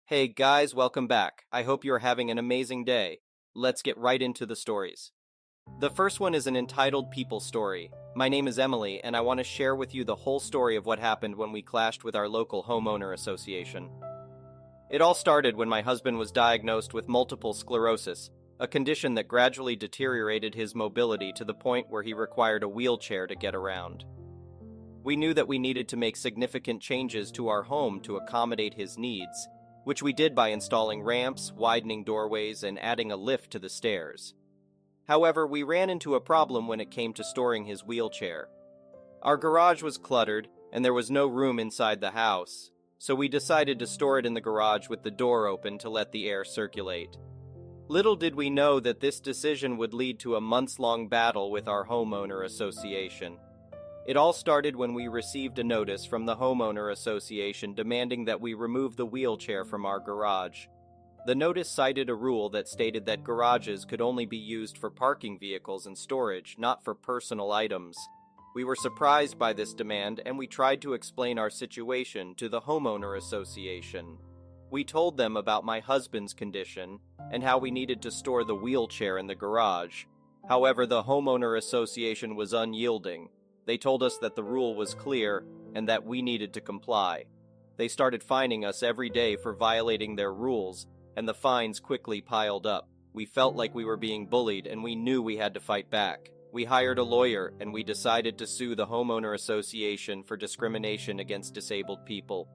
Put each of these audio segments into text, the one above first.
Hey guys, welcome back. I hope you're having an amazing day. Let's get right into the stories. The first one is an entitled People story. My name is Emily, and I want to share with you the whole story of what happened when we clashed with our local homeowner association. It all started when my husband was diagnosed with multiple sclerosis, a condition that gradually deteriorated his mobility to the point where he required a wheelchair to get around. We knew that we needed to make significant changes to our home to accommodate his needs, which we did by installing ramps, widening doorways, and adding a lift to the stairs. However, we ran into a problem when it came to storing his wheelchair. Our garage was cluttered, and there was no room inside the house, so we decided to store it in the garage with the door open to let the air circulate. Little did we know that this decision would lead to a months-long battle with our homeowner association. It all started when we received a notice from the homeowner association demanding that we remove the wheelchair from our garage. The notice cited a rule that stated that garages could only be used for parking vehicles and storage, not for personal items. We were surprised by this demand, and we tried to explain our situation to the homeowner association. We told them about my husband's condition and how we needed to store the wheelchair in the garage. However, the homeowner association was unyielding. They told us that the rule was clear and that we needed to comply. They started fining us every day for violating their rules, and the fines quickly piled up. We felt like we were being bullied, and we knew we had to fight back. We hired a lawyer, and we decided to sue the homeowner association for discrimination against disabled people.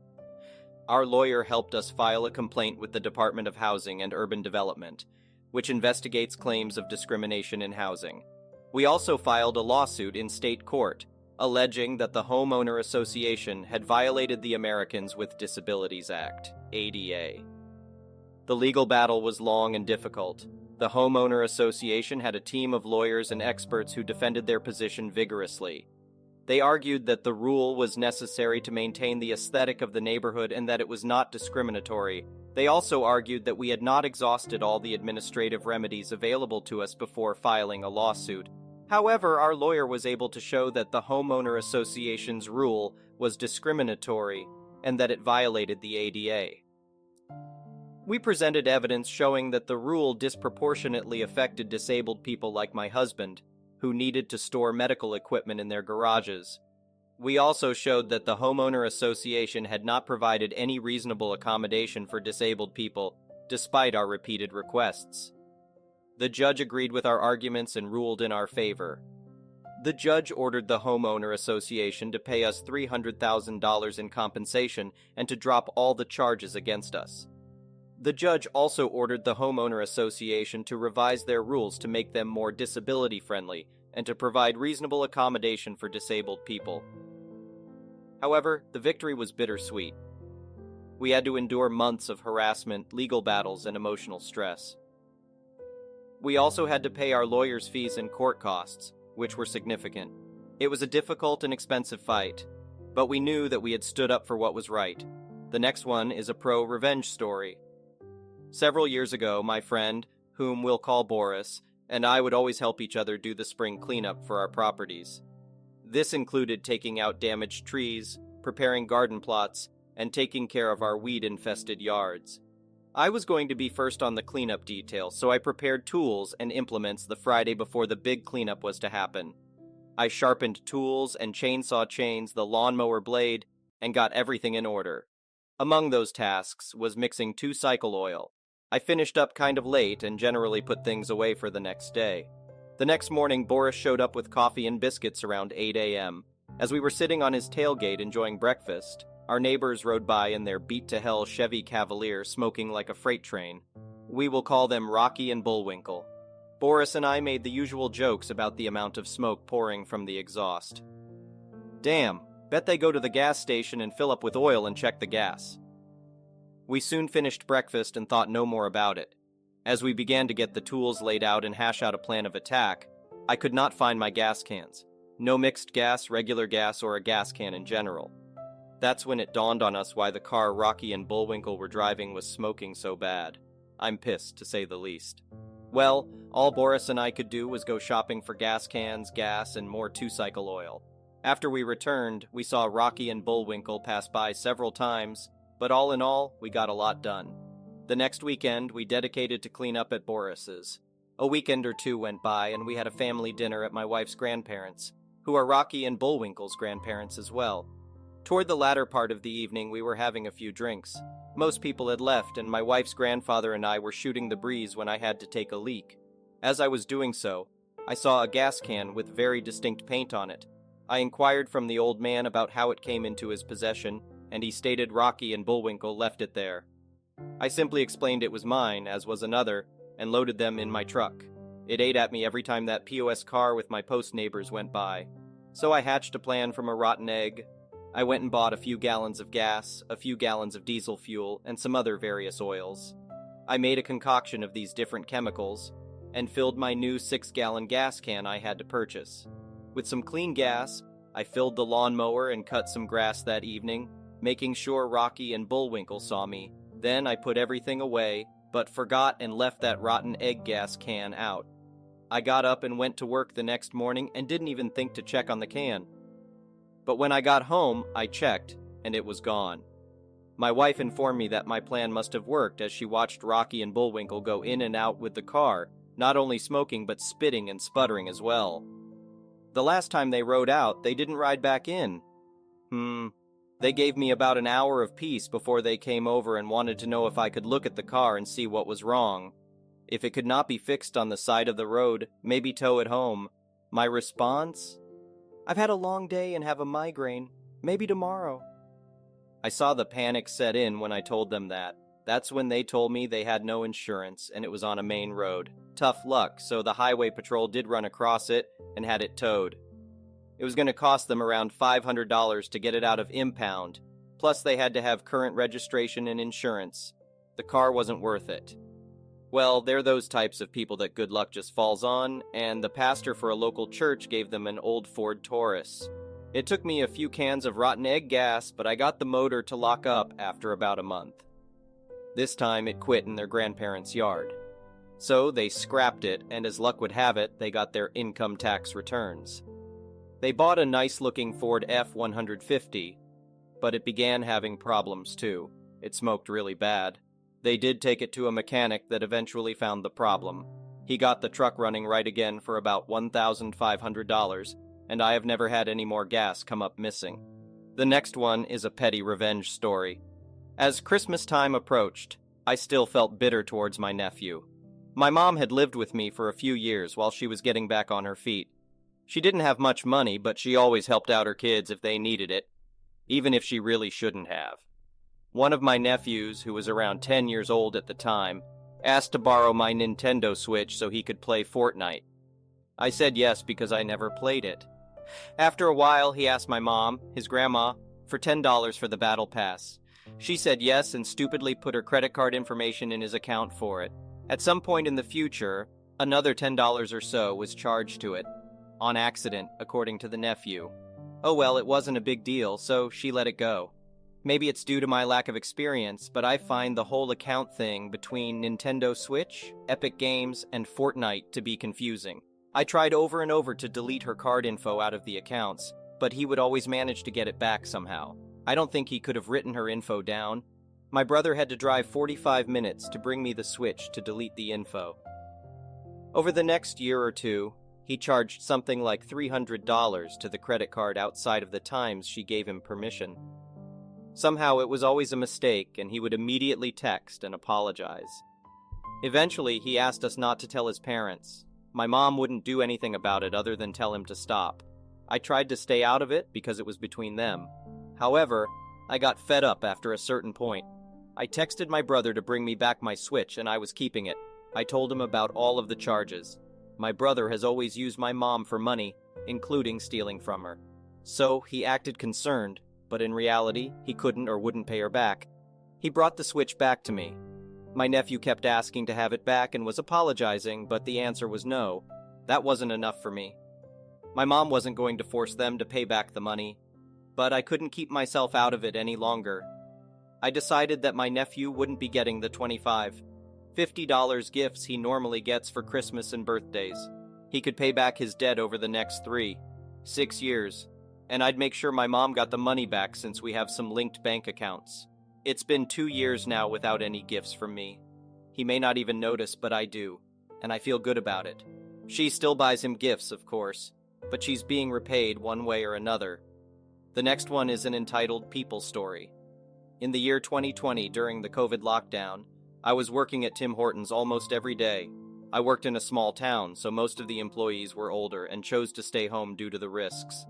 Our lawyer helped us file a complaint with the Department of Housing and Urban Development, which investigates claims of discrimination in housing. We also filed a lawsuit in state court, alleging that the Homeowner Association had violated the Americans with Disabilities Act, ADA. The legal battle was long and difficult. The Homeowner Association had a team of lawyers and experts who defended their position vigorously. They argued that the rule was necessary to maintain the aesthetic of the neighborhood and that it was not discriminatory. They also argued that we had not exhausted all the administrative remedies available to us before filing a lawsuit. However, our lawyer was able to show that the Homeowner Association's rule was discriminatory and that it violated the ADA. We presented evidence showing that the rule disproportionately affected disabled people like my husband, who needed to store medical equipment in their garages. We also showed that the Homeowner Association had not provided any reasonable accommodation for disabled people, despite our repeated requests. The judge agreed with our arguments and ruled in our favor. The judge ordered the Homeowner Association to pay us $300,000 in compensation and to drop all the charges against us. The judge also ordered the Homeowner Association to revise their rules to make them more disability-friendly and to provide reasonable accommodation for disabled people. However, the victory was bittersweet. We had to endure months of harassment, legal battles, and emotional stress. We also had to pay our lawyers' fees and court costs, which were significant. It was a difficult and expensive fight, but we knew that we had stood up for what was right. The next one is a pro-revenge story. Several years ago, my friend, whom we'll call Boris, and I would always help each other do the spring cleanup for our properties. This included taking out damaged trees, preparing garden plots, and taking care of our weed-infested yards. I was going to be first on the cleanup detail, so I prepared tools and implements the Friday before the big cleanup was to happen. I sharpened tools and chainsaw chains, the lawnmower blade, and got everything in order. Among those tasks was mixing 2-cycle oil. I finished up kind of late and generally put things away for the next day. The next morning, Boris showed up with coffee and biscuits around 8 a.m. As we were sitting on his tailgate enjoying breakfast, our neighbors rode by in their beat-to-hell Chevy Cavalier smoking like a freight train. We will call them Rocky and Bullwinkle. Boris and I made the usual jokes about the amount of smoke pouring from the exhaust. Damn, bet they go to the gas station and fill up with oil and check the gas. We soon finished breakfast and thought no more about it. As we began to get the tools laid out and hash out a plan of attack, I could not find my gas cans. No mixed gas, regular gas, or a gas can in general. That's when it dawned on us why the car Rocky and Bullwinkle were driving was smoking so bad. I'm pissed, to say the least. Well, all Boris and I could do was go shopping for gas cans, gas, and more 2-cycle oil. After we returned, we saw Rocky and Bullwinkle pass by several times, but all in all, we got a lot done. The next weekend, we dedicated to clean up at Boris's. A weekend or two went by, and we had a family dinner at my wife's grandparents', who are Rocky and Bullwinkle's grandparents as well. Toward the latter part of the evening, we were having a few drinks. Most people had left, and my wife's grandfather and I were shooting the breeze when I had to take a leak. As I was doing so, I saw a gas can with very distinct paint on it. I inquired from the old man about how it came into his possession, and he stated Rocky and Bullwinkle left it there. I simply explained it was mine, as was another, and loaded them in my truck. It ate at me every time that POS car with my post neighbors went by. So I hatched a plan from a rotten egg. I went and bought a few gallons of gas, a few gallons of diesel fuel, and some other various oils. I made a concoction of these different chemicals, and filled my new 6-gallon gas can I had to purchase. With some clean gas, I filled the lawnmower and cut some grass that evening, making sure Rocky and Bullwinkle saw me. Then I put everything away, but forgot and left that rotten egg gas can out. I got up and went to work the next morning and didn't even think to check on the can. But when I got home, I checked, and it was gone. My wife informed me that my plan must have worked as she watched Rocky and Bullwinkle go in and out with the car, not only smoking but spitting and sputtering as well. The last time they rode out, they didn't ride back in. They gave me about an hour of peace before they came over and wanted to know if I could look at the car and see what was wrong. If it could not be fixed on the side of the road, maybe tow it home. My response? I've had a long day and have a migraine. Maybe tomorrow. I saw the panic set in when I told them that. That's when they told me they had no insurance and it was on a main road. Tough luck, so the highway patrol did run across it and had it towed. It was going to cost them around $500 to get it out of impound, plus they had to have current registration and insurance. The car wasn't worth it. Well, they're those types of people that good luck just falls on, and the pastor for a local church gave them an old Ford Taurus. It took me a few cans of rotten egg gas, but I got the motor to lock up after about a month. This time it quit in their grandparents' yard. So they scrapped it, and as luck would have it, they got their income tax returns. They bought a nice-looking Ford F-150, but it began having problems too. It smoked really bad. They did take it to a mechanic that eventually found the problem. He got the truck running right again for about $1,500, and I have never had any more gas come up missing. The next one is a petty revenge story. As Christmas time approached, I still felt bitter towards my nephew. My mom had lived with me for a few years while she was getting back on her feet. She didn't have much money, but she always helped out her kids if they needed it, even if she really shouldn't have. One of my nephews, who was around 10 years old at the time, asked to borrow my Nintendo Switch so he could play Fortnite. I said yes because I never played it. After a while, he asked my mom, his grandma, for $10 for the Battle Pass. She said yes and stupidly put her credit card information in his account for it. At some point in the future, another $10 or so was charged to it. On accident, according to the nephew. Oh well, it wasn't a big deal, so she let it go. Maybe it's due to my lack of experience, but I find the whole account thing between Nintendo Switch, Epic Games, and Fortnite to be confusing. I tried over and over to delete her card info out of the accounts, but he would always manage to get it back somehow. I don't think he could have written her info down. My brother had to drive 45 minutes to bring me the Switch to delete the info. Over the next year or two, he charged something like $300 to the credit card outside of the times she gave him permission. Somehow it was always a mistake, and he would immediately text and apologize. Eventually, he asked us not to tell his parents. My mom wouldn't do anything about it other than tell him to stop. I tried to stay out of it because it was between them. However, I got fed up after a certain point. I texted my brother to bring me back my Switch, and I was keeping it. I told him about all of the charges. My brother has always used my mom for money, including stealing from her. So he acted concerned, but in reality, he couldn't or wouldn't pay her back. He brought the Switch back to me. My nephew kept asking to have it back and was apologizing, but the answer was no. That wasn't enough for me. My mom wasn't going to force them to pay back the money, but I couldn't keep myself out of it any longer. I decided that my nephew wouldn't be getting the $50 gifts he normally gets for Christmas and birthdays. He could pay back his debt over the next 6 years, and I'd make sure my mom got the money back since we have some linked bank accounts. It's been 2 years now without any gifts from me. He may not even notice, but I do, and I feel good about it. She still buys him gifts, of course, but she's being repaid one way or another. The next one is an entitled People Story. In the year 2020, during the COVID lockdown, I was working at Tim Hortons almost every day. I worked in a small town, so most of the employees were older and chose to stay home due to the risks.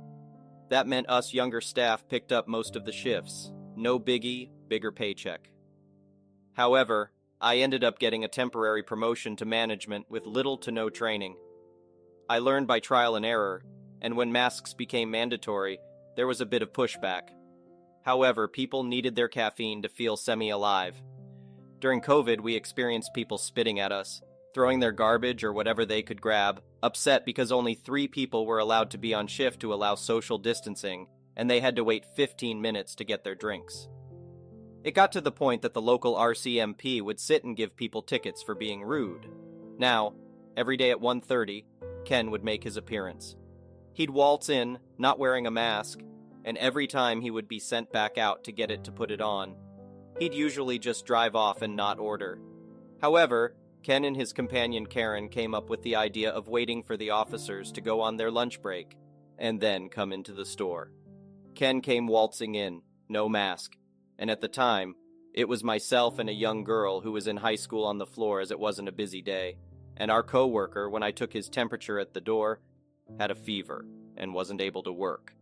That meant us younger staff picked up most of the shifts. No biggie, bigger paycheck. However, I ended up getting a temporary promotion to management with little to no training. I learned by trial and error, and when masks became mandatory, there was a bit of pushback. However, people needed their caffeine to feel semi-alive. During COVID, we experienced people spitting at us, throwing their garbage or whatever they could grab, upset because only 3 people were allowed to be on shift to allow social distancing, and they had to wait 15 minutes to get their drinks. It got to the point that the local RCMP would sit and give people tickets for being rude. Now, every day at 1:30, Ken would make his appearance. He'd waltz in, not wearing a mask, and every time he would be sent back out to get it to put it on. He'd usually just drive off and not order. However, Ken and his companion Karen came up with the idea of waiting for the officers to go on their lunch break, and then come into the store. Ken came waltzing in, no mask, and at the time, it was myself and a young girl who was in high school on the floor as it wasn't a busy day, and our co-worker, when I took his temperature at the door, had a fever and wasn't able to work.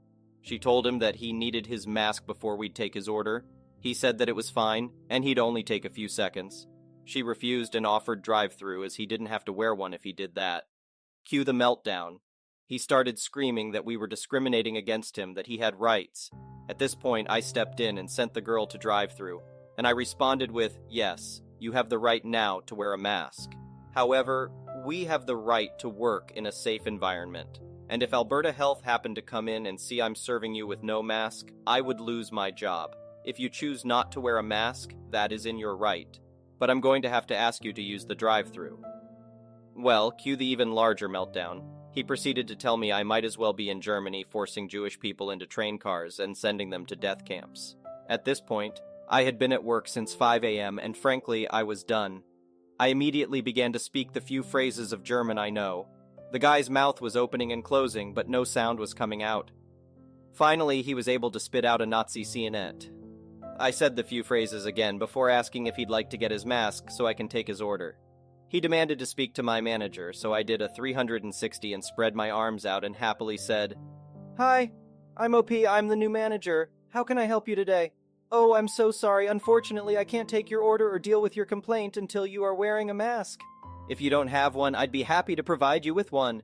She told him that he needed his mask before we'd take his order. He said that it was fine, and he'd only take a few seconds. She refused and offered drive-through as he didn't have to wear one if he did that. Cue the meltdown. He started screaming that we were discriminating against him, that he had rights. At this point, I stepped in and sent the girl to drive-through, and I responded with, "Yes, you have the right now to wear a mask. However, we have the right to work in a safe environment. And if Alberta Health happened to come in and see I'm serving you with no mask, I would lose my job. If you choose not to wear a mask, that is in your right. But I'm going to have to ask you to use the drive-through." Well, cue the even larger meltdown. He proceeded to tell me I might as well be in Germany forcing Jewish people into train cars and sending them to death camps. At this point, I had been at work since 5 a.m. and frankly, I was done. I immediately began to speak the few phrases of German I know. The guy's mouth was opening and closing, but no sound was coming out. Finally, he was able to spit out a Nazi scenet. I said the few phrases again before asking if he'd like to get his mask so I can take his order. He demanded to speak to my manager, so I did a 360 and spread my arms out and happily said, "Hi, I'm OP, I'm the new manager. How can I help you today? Oh, I'm so sorry. Unfortunately, I can't take your order or deal with your complaint until you are wearing a mask. If you don't have one, I'd be happy to provide you with one."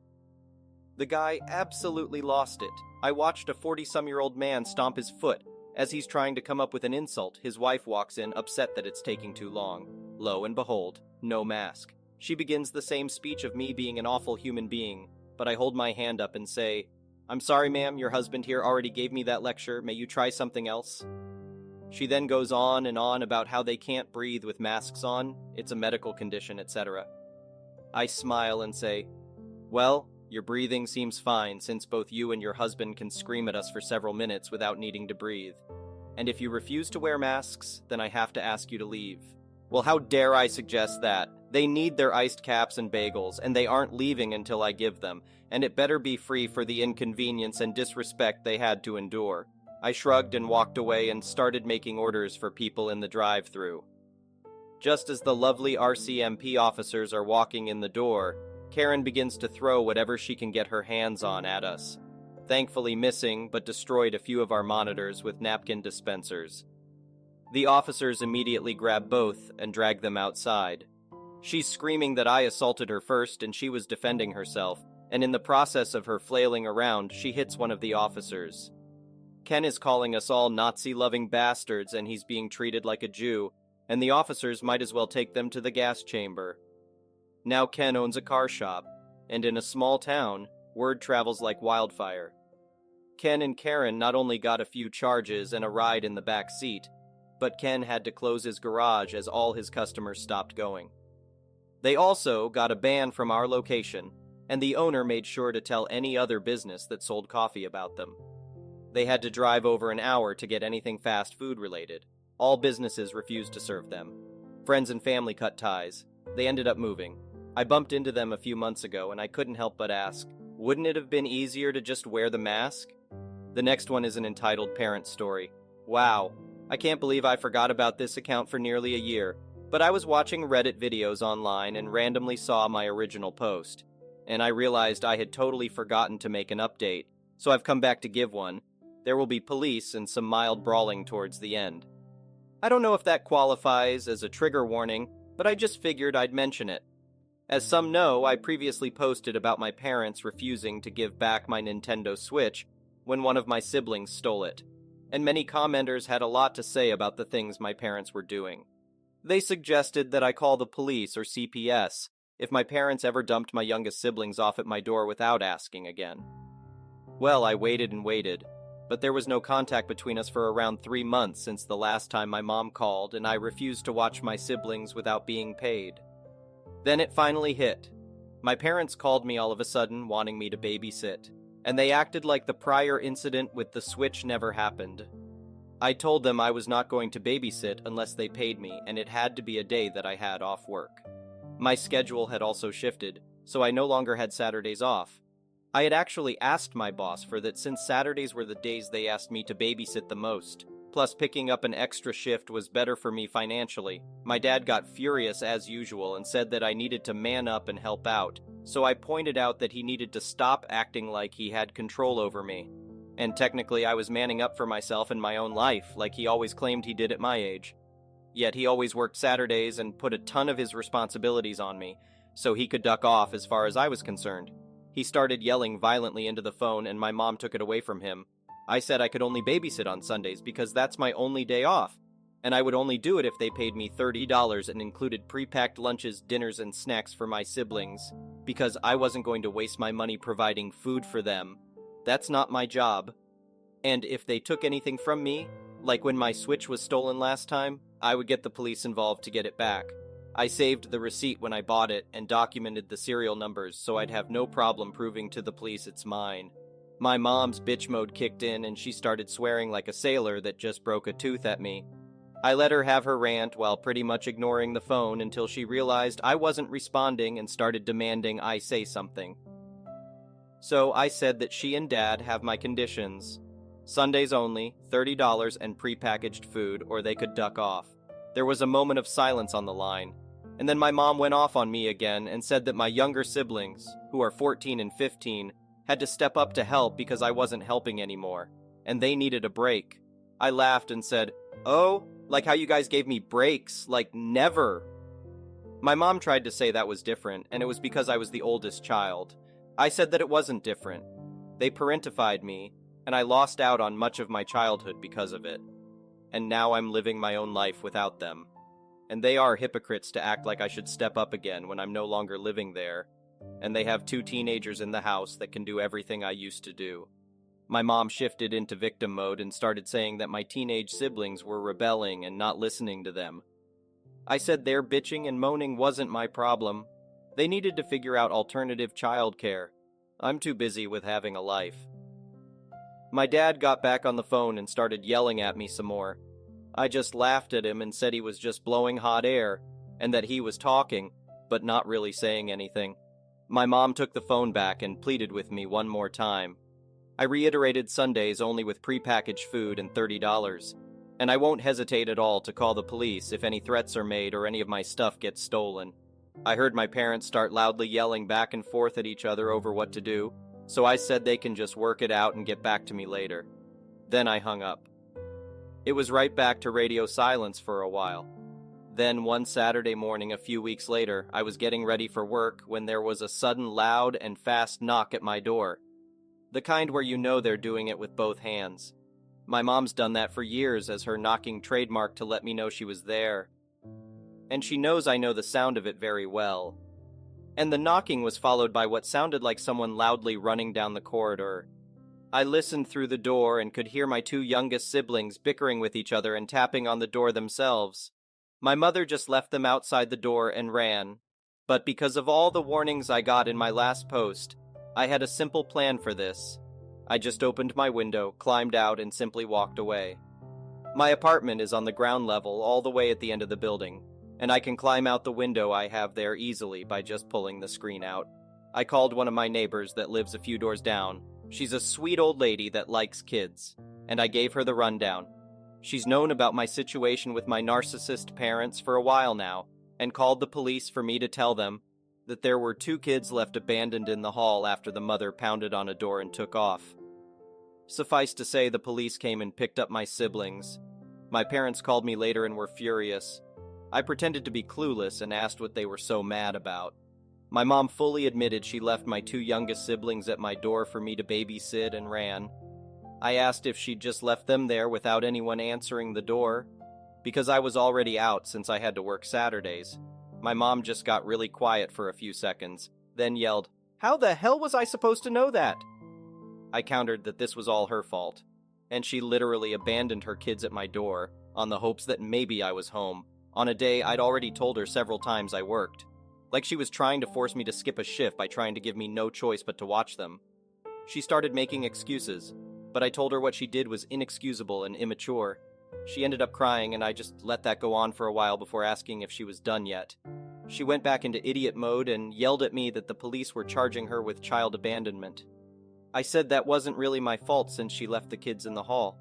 The guy absolutely lost it. I watched a 40-some-year-old man stomp his foot. As he's trying to come up with an insult, his wife walks in, upset that it's taking too long. Lo and behold, no mask. She begins the same speech of me being an awful human being, but I hold my hand up and say, "I'm sorry, ma'am, your husband here already gave me that lecture. May you try something else?" She then goes on and on about how they can't breathe with masks on, it's a medical condition, etc. I smile and say, "Well, your breathing seems fine since both you and your husband can scream at us for several minutes without needing to breathe. And if you refuse to wear masks, then I have to ask you to leave." Well, how dare I suggest that? They need their iced caps and bagels, and they aren't leaving until I give them, and it better be free for the inconvenience and disrespect they had to endure. I shrugged and walked away and started making orders for people in the drive-thru. Just as the lovely RCMP officers are walking in the door, Karen begins to throw whatever she can get her hands on at us, thankfully missing but destroyed a few of our monitors with napkin dispensers. The officers immediately grab both and drag them outside. She's screaming that I assaulted her first and she was defending herself, and in the process of her flailing around, she hits one of the officers. Ken is calling us all Nazi-loving bastards and he's being treated like a Jew, and the officers might as well take them to the gas chamber. Now Ken owns a car shop, and in a small town, word travels like wildfire. Ken and Karen not only got a few charges and a ride in the back seat, but Ken had to close his garage as all his customers stopped going. They also got a ban from our location, and the owner made sure to tell any other business that sold coffee about them. They had to drive over an hour to get anything fast food related. All businesses refused to serve them. Friends and family cut ties. They ended up moving. I bumped into them a few months ago and I couldn't help but ask, wouldn't it have been easier to just wear the mask? The next one is an entitled parent story. Wow, I can't believe I forgot about this account for nearly a year, but I was watching Reddit videos online and randomly saw my original post, and I realized I had totally forgotten to make an update, so I've come back to give one. There will be police and some mild brawling towards the end. I don't know if that qualifies as a trigger warning, but I just figured I'd mention it. As some know, I previously posted about my parents refusing to give back my Nintendo Switch when one of my siblings stole it, and many commenters had a lot to say about the things my parents were doing. They suggested that I call the police or CPS if my parents ever dumped my youngest siblings off at my door without asking again. Well, I waited and waited, but there was no contact between us for around 3 months since the last time my mom called, and I refused to watch my siblings without being paid. Then it finally hit. My parents called me all of a sudden, wanting me to babysit, and they acted like the prior incident with the Switch never happened. I told them I was not going to babysit unless they paid me, and it had to be a day that I had off work. My schedule had also shifted, so I no longer had Saturdays off. I had actually asked my boss for that since Saturdays were the days they asked me to babysit the most. Plus, picking up an extra shift was better for me financially. My dad got furious as usual and said that I needed to man up and help out, so I pointed out that he needed to stop acting like he had control over me. And technically I was manning up for myself in my own life, like he always claimed he did at my age. Yet he always worked Saturdays and put a ton of his responsibilities on me, so he could duck off as far as I was concerned. He started yelling violently into the phone and my mom took it away from him. I said I could only babysit on Sundays because that's my only day off, and I would only do it if they paid me $30 and included pre-packed lunches, dinners, and snacks for my siblings, because I wasn't going to waste my money providing food for them. That's not my job. And if they took anything from me, like when my Switch was stolen last time, I would get the police involved to get it back. I saved the receipt when I bought it and documented the serial numbers so I'd have no problem proving to the police it's mine. My mom's bitch mode kicked in and she started swearing like a sailor that just broke a tooth at me. I let her have her rant while pretty much ignoring the phone until she realized I wasn't responding and started demanding I say something. So I said that she and Dad have my conditions. Sundays only, $30 and prepackaged food, or they could duck off. There was a moment of silence on the line, and then my mom went off on me again and said that my younger siblings, who are 14 and 15, had to step up to help because I wasn't helping anymore, and they needed a break. I laughed and said, "Oh, like how you guys gave me breaks, like never." My mom tried to say that was different, and it was because I was the oldest child. I said that it wasn't different. They parentified me, and I lost out on much of my childhood because of it. And now I'm living my own life without them. And they are hypocrites to act like I should step up again when I'm no longer living there. And they have 2 teenagers in the house that can do everything I used to do. My mom shifted into victim mode and started saying that my teenage siblings were rebelling and not listening to them. I said their bitching and moaning wasn't my problem. They needed to figure out alternative childcare. I'm too busy with having a life. My dad got back on the phone and started yelling at me some more. I just laughed at him and said he was just blowing hot air, and that he was talking, but not really saying anything. My mom took the phone back and pleaded with me one more time. I reiterated Sundays only with prepackaged food and $30, and I won't hesitate at all to call the police if any threats are made or any of my stuff gets stolen. I heard my parents start loudly yelling back and forth at each other over what to do, so I said they can just work it out and get back to me later. Then I hung up. It was right back to radio silence for a while. Then one Saturday morning a few weeks later, I was getting ready for work when there was a sudden loud and fast knock at my door. The kind where you know they're doing it with both hands. My mom's done that for years as her knocking trademark to let me know she was there. And she knows I know the sound of it very well. And the knocking was followed by what sounded like someone loudly running down the corridor. I listened through the door and could hear my 2 youngest siblings bickering with each other and tapping on the door themselves. My mother just left them outside the door and ran. But because of all the warnings I got in my last post, I had a simple plan for this. I just opened my window, climbed out, and simply walked away. My apartment is on the ground level all the way at the end of the building, and I can climb out the window I have there easily by just pulling the screen out. I called one of my neighbors that lives a few doors down. She's a sweet old lady that likes kids, and I gave her the rundown. She's known about my situation with my narcissist parents for a while now, and called the police for me to tell them that there were 2 kids left abandoned in the hall after the mother pounded on a door and took off. Suffice to say, the police came and picked up my siblings. My parents called me later and were furious. I pretended to be clueless and asked what they were so mad about. My mom fully admitted she left my 2 youngest siblings at my door for me to babysit and ran. I asked if she'd just left them there without anyone answering the door, because I was already out since I had to work Saturdays. My mom just got really quiet for a few seconds, then yelled, "How the hell was I supposed to know that?" I countered that this was all her fault, and she literally abandoned her kids at my door on the hopes that maybe I was home, on a day I'd already told her several times I worked. Like she was trying to force me to skip a shift by trying to give me no choice but to watch them. She started making excuses, but I told her what she did was inexcusable and immature. She ended up crying, and I just let that go on for a while before asking if she was done yet. She went back into idiot mode and yelled at me that the police were charging her with child abandonment. I said that wasn't really my fault since she left the kids in the hall,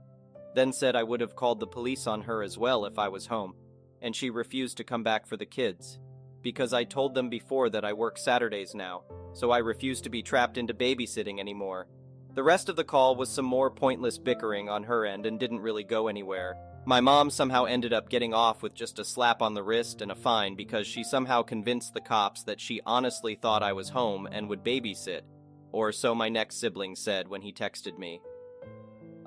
then said I would have called the police on her as well if I was home, and she refused to come back for the kids, because I told them before that I work Saturdays now, so I refused to be trapped into babysitting anymore. The rest of the call was some more pointless bickering on her end and didn't really go anywhere. My mom somehow ended up getting off with just a slap on the wrist and a fine because she somehow convinced the cops that she honestly thought I was home and would babysit, or so my next sibling said when he texted me.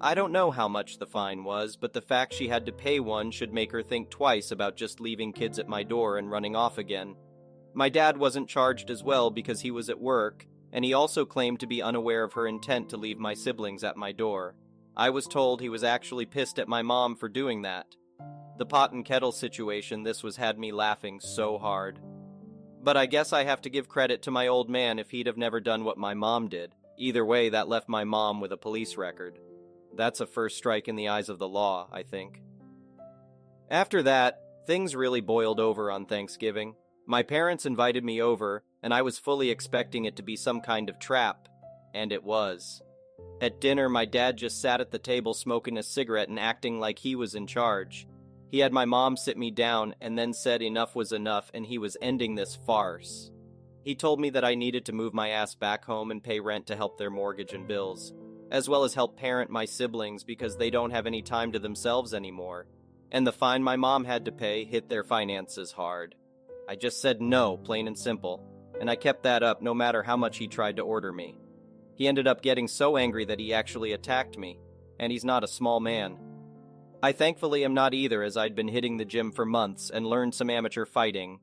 I don't know how much the fine was, but the fact she had to pay one should make her think twice about just leaving kids at my door and running off again. My dad wasn't charged as well because he was at work, and he also claimed to be unaware of her intent to leave my siblings at my door. I was told he was actually pissed at my mom for doing that. The pot and kettle situation, this was had me laughing so hard. But I guess I have to give credit to my old man if he'd have never done what my mom did. Either way, that left my mom with a police record. That's a first strike in the eyes of the law, I think. After that, things really boiled over on Thanksgiving. My parents invited me over, and I was fully expecting it to be some kind of trap, and it was. At dinner, my dad just sat at the table smoking a cigarette and acting like he was in charge. He had my mom sit me down and then said enough was enough and he was ending this farce. He told me that I needed to move my ass back home and pay rent to help their mortgage and bills, as well as help parent my siblings because they don't have any time to themselves anymore, and the fine my mom had to pay hit their finances hard. I just said no, plain and simple, and I kept that up no matter how much he tried to order me. He ended up getting so angry that he actually attacked me, and he's not a small man. I thankfully am not either, as I'd been hitting the gym for months and learned some amateur fighting.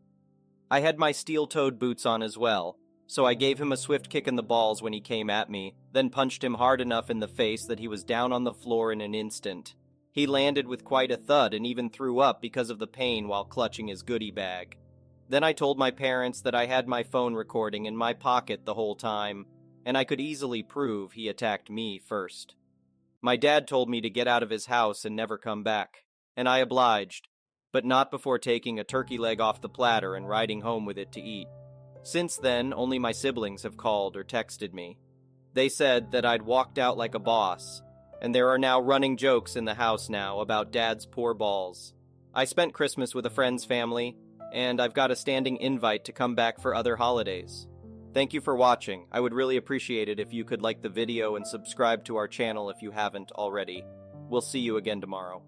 I had my steel-toed boots on as well, so I gave him a swift kick in the balls when he came at me, then punched him hard enough in the face that he was down on the floor in an instant. He landed with quite a thud and even threw up because of the pain while clutching his goodie bag. Then I told my parents that I had my phone recording in my pocket the whole time, and I could easily prove he attacked me first. My dad told me to get out of his house and never come back, and I obliged, but not before taking a turkey leg off the platter and riding home with it to eat. Since then, only my siblings have called or texted me. They said that I'd walked out like a boss, and there are now running jokes in the house now about Dad's poor balls. I spent Christmas with a friend's family, and I've got a standing invite to come back for other holidays. Thank you for watching. I would really appreciate it if you could like the video and subscribe to our channel if you haven't already. We'll see you again tomorrow.